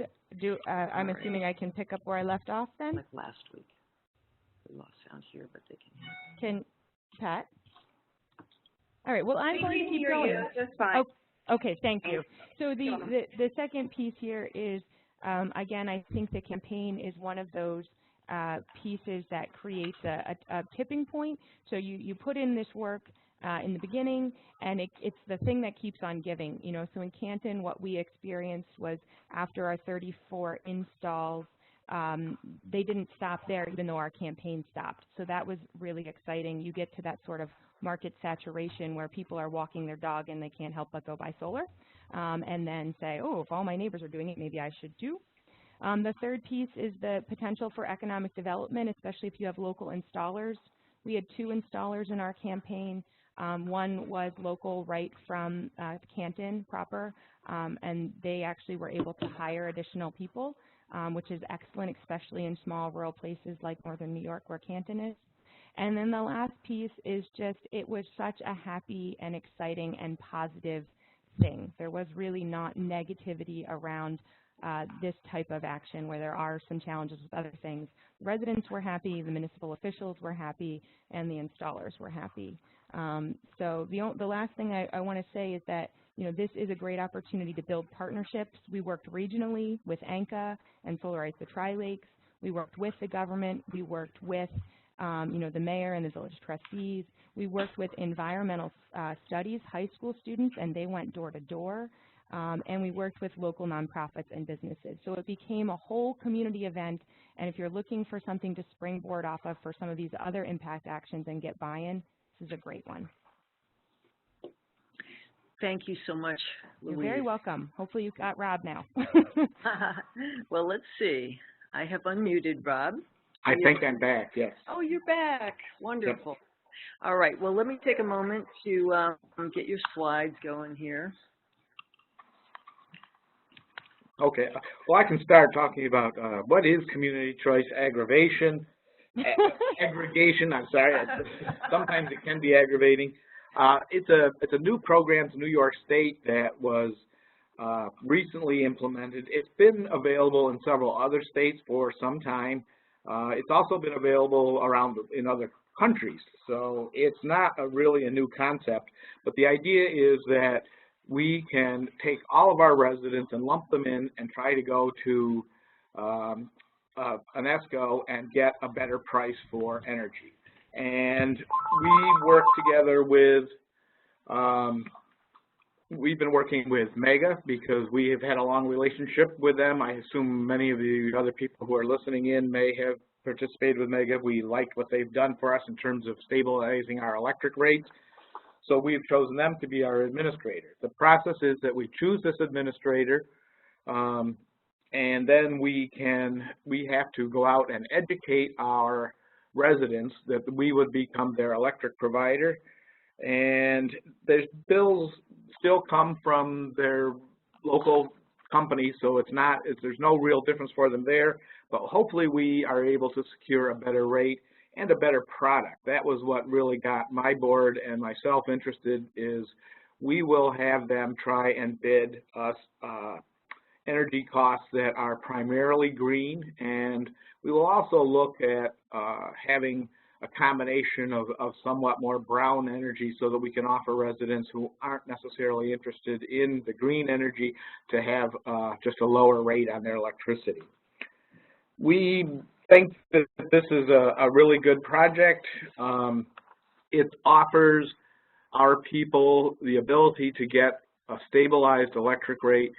I'm assuming I can pick up where I left off then? Like last week. We lost sound here, but they can hear. Pat? All right, well, I'm going to keep going. You. Just fine. Oh, okay, thank you. So the second piece here is, again, I think the campaign is one of those pieces that creates a tipping point. So you put in this work in the beginning, and it's the thing that keeps on giving. So in Canton, what we experienced was after our 34 installs, they didn't stop there, even though our campaign stopped. So that was really exciting. You get to that sort of market saturation where people are walking their dog and they can't help but go buy solar, and then say, oh, if all my neighbors are doing it, maybe I should too. The third piece is the potential for economic development, especially if you have local installers. We had 2 installers in our campaign. One was local right from Canton proper, and they actually were able to hire additional people, which is excellent, especially in small rural places like northern New York where Canton is. And then the last piece is just, it was such a happy and exciting and positive thing. There was really not negativity around this type of action where there are some challenges with other things. Residents were happy, the municipal officials were happy, and the installers were happy. So the last thing I want to say is that this is a great opportunity to build partnerships. We worked regionally with ANCA and Solarize the Tri-Lakes. We worked with the government. We worked with, the mayor and the village trustees. We worked with environmental studies, high school students, and they went door to door. And we worked with local nonprofits and businesses. So it became a whole community event, and if you're looking for something to springboard off of for some of these other impact actions and get buy-in, this is a great one. Thank you so much, Louise. You're very welcome. Hopefully you've got Rob now. Well, let's see. I have unmuted Rob. I think I'm back, yes. Oh, you're back. Wonderful. Yep. All right. Well, let me take a moment to get your slides going here. Okay. Well, I can start talking about what is community choice aggregation. I'm sorry. Sometimes it can be aggravating. It's a new program to New York State that was recently implemented. It's been available in several other states for some time. It's also been available around in other countries, so it's not really a new concept. But the idea is that we can take all of our residents and lump them in and try to go to an ESCO and get a better price for energy. And we work together with, we've been working with MEGA because we have had a long relationship with them. I assume many of the other people who are listening in may have participated with MEGA. We liked what they've done for us in terms of stabilizing our electric rates. So we've chosen them to be our administrator. The process is that we choose this administrator, and then we have to go out and educate our residents that we would become their electric provider. And there's bills still come from their local companies, so there's no real difference for them there. But hopefully we are able to secure a better rate and a better product. That was what really got my board and myself interested, is we will have them try and bid us energy costs that are primarily green, and we will also look at having a combination of somewhat more brown energy so that we can offer residents who aren't necessarily interested in the green energy to have just a lower rate on their electricity. We think that this is a really good project. It offers our people the ability to get a stabilized electric rate.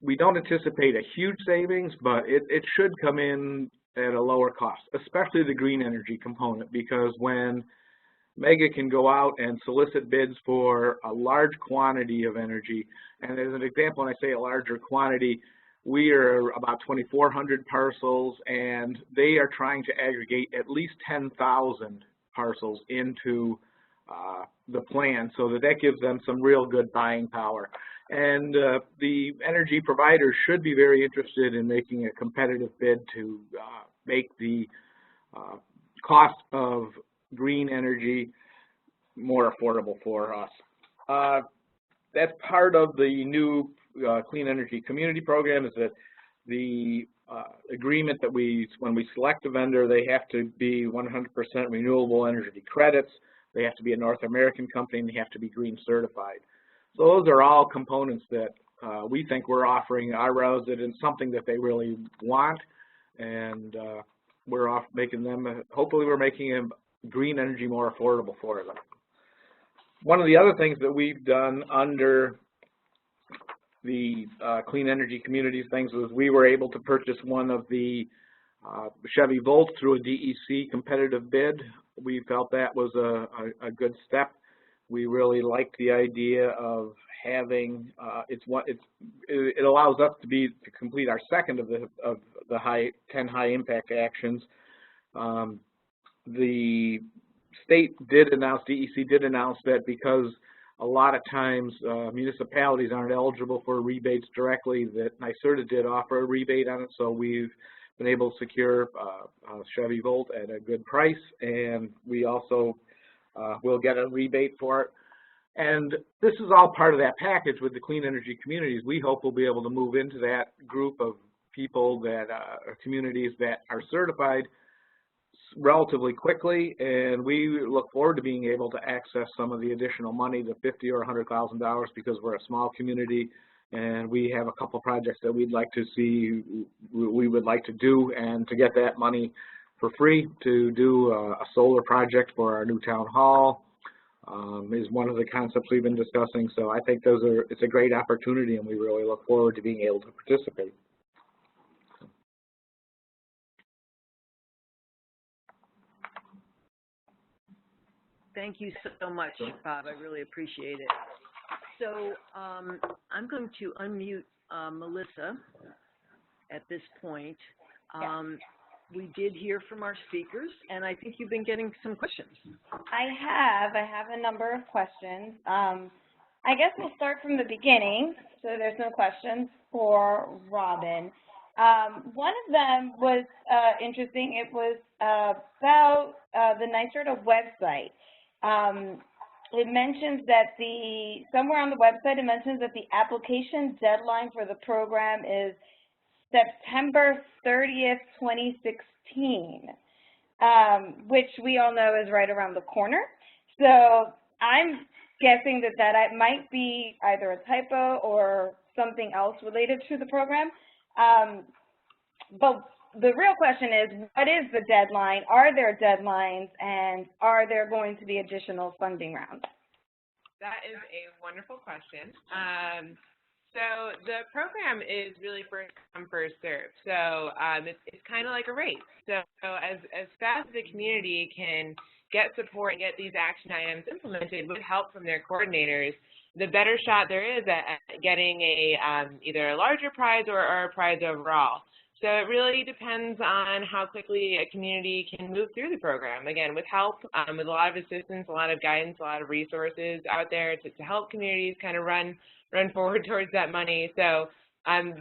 We don't anticipate a huge savings, but it should come in at a lower cost, especially the green energy component, because when MEGA can go out and solicit bids for a large quantity of energy, and as an example, when I say a larger quantity, we are about 2,400 parcels, and they are trying to aggregate at least 10,000 parcels into the plan, so that gives them some real good buying power. And the energy providers should be very interested in making a competitive bid to make the cost of green energy more affordable for us. That's part of the new Clean Energy Community Program, is that the agreement that when we select a vendor, they have to be 100% renewable energy credits, they have to be a North American company, and they have to be green certified. So those are all components that we think we're offering our residents something that they really want, and we're making them, hopefully we're making green energy more affordable for them. One of the other things that we've done under the Clean Energy Communities things was we were able to purchase one of the Chevy Volt through a DEC competitive bid. We felt that was a good step. We really liked the idea of having it allows us to complete our second of the 10 high impact actions. The state did announce, DEC did announce that because a lot of times municipalities aren't eligible for rebates directly, that NYSERDA did offer a rebate on it, so we've been able to secure a Chevy Volt at a good price, and we also will get a rebate for it. And this is all part of that package with the Clean Energy Communities. We hope we'll be able to move into that group of people that are communities that are certified relatively quickly, and we look forward to being able to access some of the additional money, the $50,000 or $100,000, because we're a small community, and we have a couple projects that we'd like to see, we would like to do, and to get that money for free to do a solar project for our new town hall is one of the concepts we've been discussing. So I think it's a great opportunity, and we really look forward to being able to participate. Thank you so much, Bob. I really appreciate it. So I'm going to unmute Melissa at this point. We did hear from our speakers, and I think you've been getting some questions. I have a number of questions. I guess we'll start from the beginning, so there's no questions for Robyn. One of them was interesting. It was about the NYSERDA website. It mentions that somewhere on the website, it mentions that the application deadline for the program is September 30th, 2016, which we all know is right around the corner. So I'm guessing that might be either a typo or something else related to the program. But the real question is, what is the deadline? Are there deadlines? And are there going to be additional funding rounds? That is a wonderful question. So the program is really first come, first served. So it's kind of like a race. So as fast as the community can get support and get these action items implemented with help from their coordinators, the better shot there is at getting either a larger prize or a prize overall. So it really depends on how quickly a community can move through the program. Again, with help, with a lot of assistance, a lot of guidance, a lot of resources out there to help communities kind of run forward towards that money. So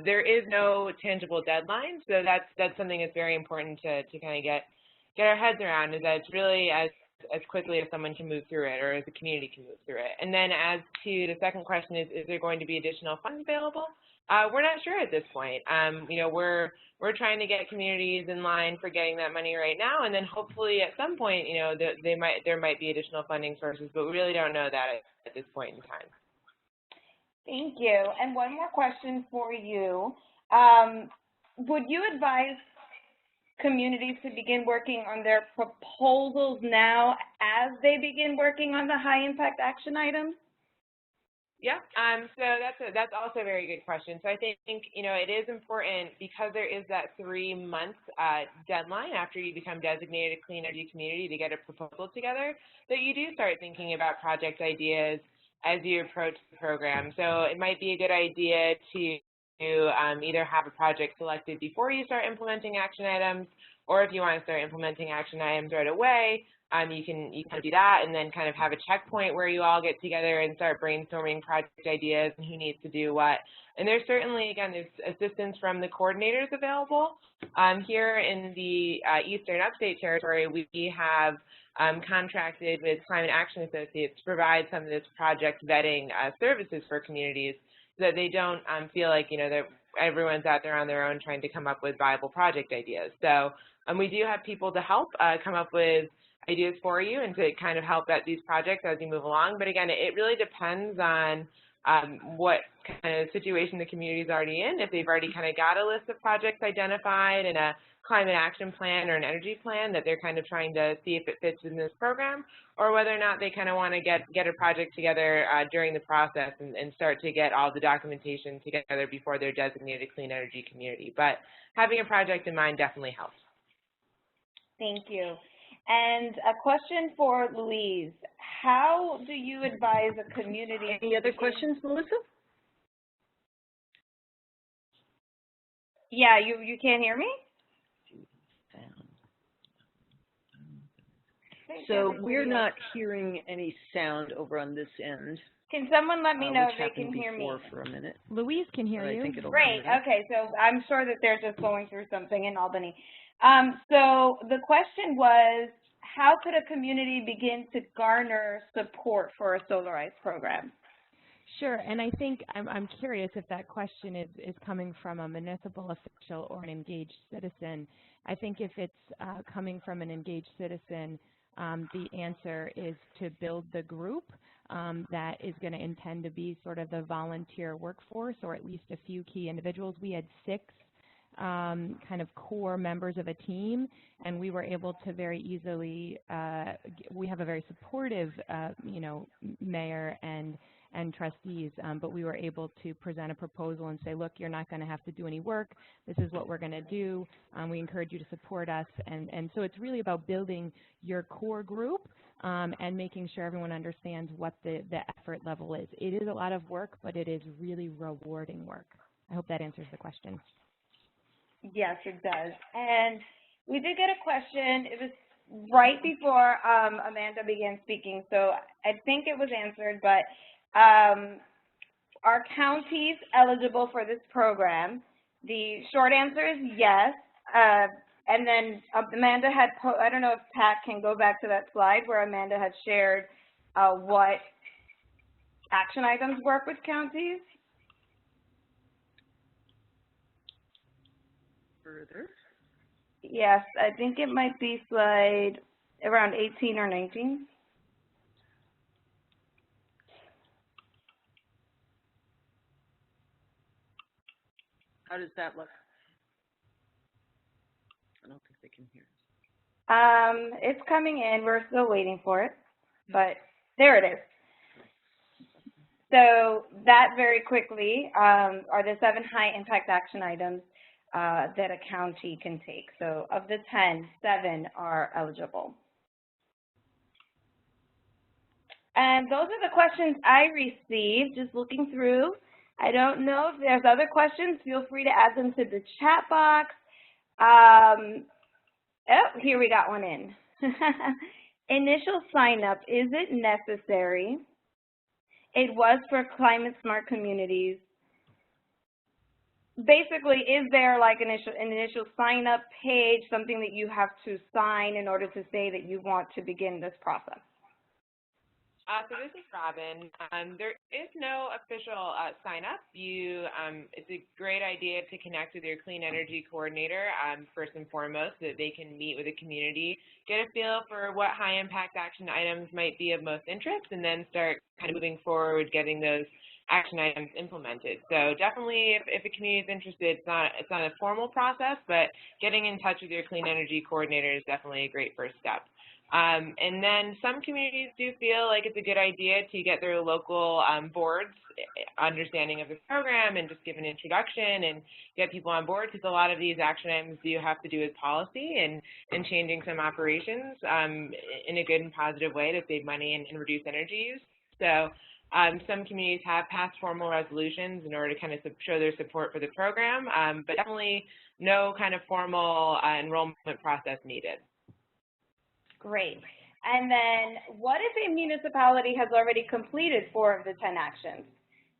there is no tangible deadline. So that's something that's very important to kind of get our heads around, is that it's really as quickly as someone can move through it, or as a community can move through it. And then as to the second question, is there going to be additional funds available? We're not sure at this point. You know, we're trying to get communities in line for getting that money right now, and then hopefully at some point, you know, there might be additional funding sources, but we really don't know that at this point in time. Thank you. And one more question for you. Would you advise communities to begin working on their proposals now as they begin working on the high-impact action items? Yeah, so that's also a very good question. So I think, you know, it is important, because there is that 3-month deadline after you become designated a clean energy community to get a proposal together, that you do start thinking about project ideas as you approach the program. So it might be a good idea to either have a project selected before you start implementing action items, or if you want to start implementing action items right away, you can do that, and then kind of have a checkpoint where you all get together and start brainstorming project ideas and who needs to do what. And there's certainly, again, there's assistance from the coordinators available. Here in the Eastern Upstate Territory, we have contracted with Climate Action Associates to provide some of this project vetting services for communities, so that they don't feel like, you know, that everyone's out there on their own trying to come up with viable project ideas. So we do have people to help come up with ideas for you and to kind of help vet these projects as you move along. But again, it really depends on what kind of situation the community is already in. If they've already kind of got a list of projects identified and a climate action plan or an energy plan that they're kind of trying to see if it fits in this program, or whether or not they kind of want to get a project together during the process and start to get all the documentation together before they're designated a clean energy community. But having a project in mind definitely helps. Thank you. And a question for Louise. How do you advise a community? Any other questions, Melissa? Yeah, you can't hear me? So we're not hearing any sound over on this end. Can someone let me know if they can hear me? For a minute. Louise can hear you. Great. Okay, so I'm sure that they're just going through something in Albany. So the question was, how could a community begin to garner support for a Solarize program? Sure, and I think I'm curious if that question is coming from a municipal official or an engaged citizen. I think if it's coming from an engaged citizen, the answer is to build the group that is going to intend to be sort of the volunteer workforce, or at least a few key individuals. We had 6 kind of core members of a team, and we were able to very easily, we have a very supportive, mayor and trustees, but we were able to present a proposal and say, look, you're not going to have to do any work. This is what we're going to do. We encourage you to support us. And so it's really about building your core group and making sure everyone understands what the effort level is. It is a lot of work, but it is really rewarding work. I hope that answers the question. Yes, it does. And we did get a question. It was right before Amanda began speaking, so I think it was answered, but are counties eligible for this program? The short answer is yes. And then Amanda had, I don't know if Pat can go back to that slide where Amanda had shared what action items work with counties. Further. Yes, I think it might be slide around 18 or 19. How does that look? I don't think they can hear us. It's coming in. We're still waiting for it, but there it is. So that very quickly are the 7 high-impact action items that a county can take. So of the 10, 7 are eligible. And those are the questions I received, just looking through. I don't know if there's other questions. Feel free to add them to the chat box. Oh, here we got one in. Initial sign-up, is it necessary? It was for climate smart communities. Basically, is there like an initial sign-up page, something that you have to sign in order to say that you want to begin this process? So this is Robyn. There is no official sign-up. It's a great idea to connect with your clean energy coordinator first and foremost, so that they can meet with the community, get a feel for what high-impact action items might be of most interest, and then start kind of moving forward, getting those action items implemented. So definitely, if a community is interested, it's not a formal process, but getting in touch with your clean energy coordinator is definitely a great first step. And then some communities do feel like it's a good idea to get their local boards understanding of the program and just give an introduction and get people on board, because a lot of these action items do have to do with policy and changing some operations in a good and positive way to save money and reduce energy use. So some communities have passed formal resolutions in order to kind of show their support for the program, but definitely no kind of formal enrollment process needed. Great. And then what if a municipality has already completed 4 of the 10 actions?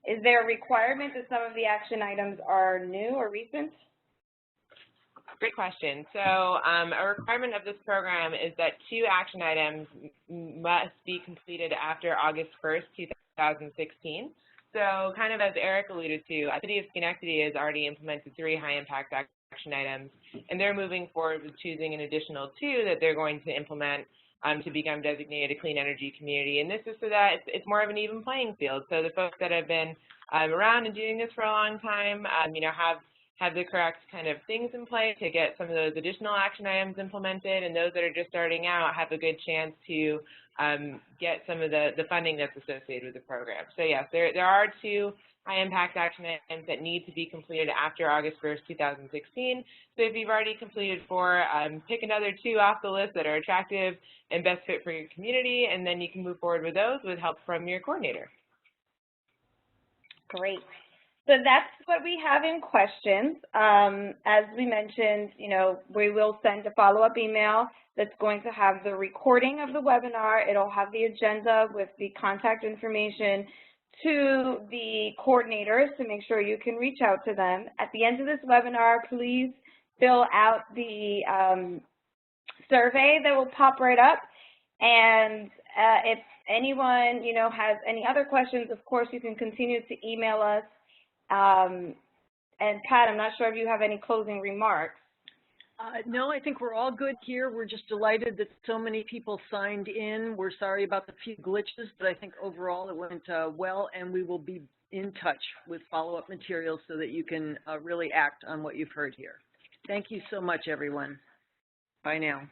Is there a requirement that some of the action items are new or recent? Great question. So a requirement of this program is that 2 action items must be completed after August 1st, 2016. So kind of as Eric alluded to, the City of Schenectady has already implemented 3 high-impact action items, and they're moving forward with choosing an additional 2 that they're going to implement to become designated a clean energy community. And this is so that it's more of an even playing field. So the folks that have been around and doing this for a long time, have the correct kind of things in place to get some of those additional action items implemented, and those that are just starting out have a good chance to get some of the funding that's associated with the program. So yes, there are 2 high-impact action items that need to be completed after August 1st, 2016. So if you've already completed 4, pick another 2 off the list that are attractive and best fit for your community, and then you can move forward with those with help from your coordinator. Great. So that's what we have in questions. As we mentioned, we will send a follow-up email that's going to have the recording of the webinar. It'll have the agenda with the contact information to the coordinators to make sure you can reach out to them. At the end of this webinar, please fill out the survey that will pop right up. And anyone, you know, has any other questions, of course, you can continue to email us. And Pat, I'm not sure if you have any closing remarks. No, I think we're all good here. We're just delighted that so many people signed in. We're sorry about the few glitches, but I think overall it went well, and we will be in touch with follow-up materials so that you can really act on what you've heard here. Thank you so much, everyone. Bye now.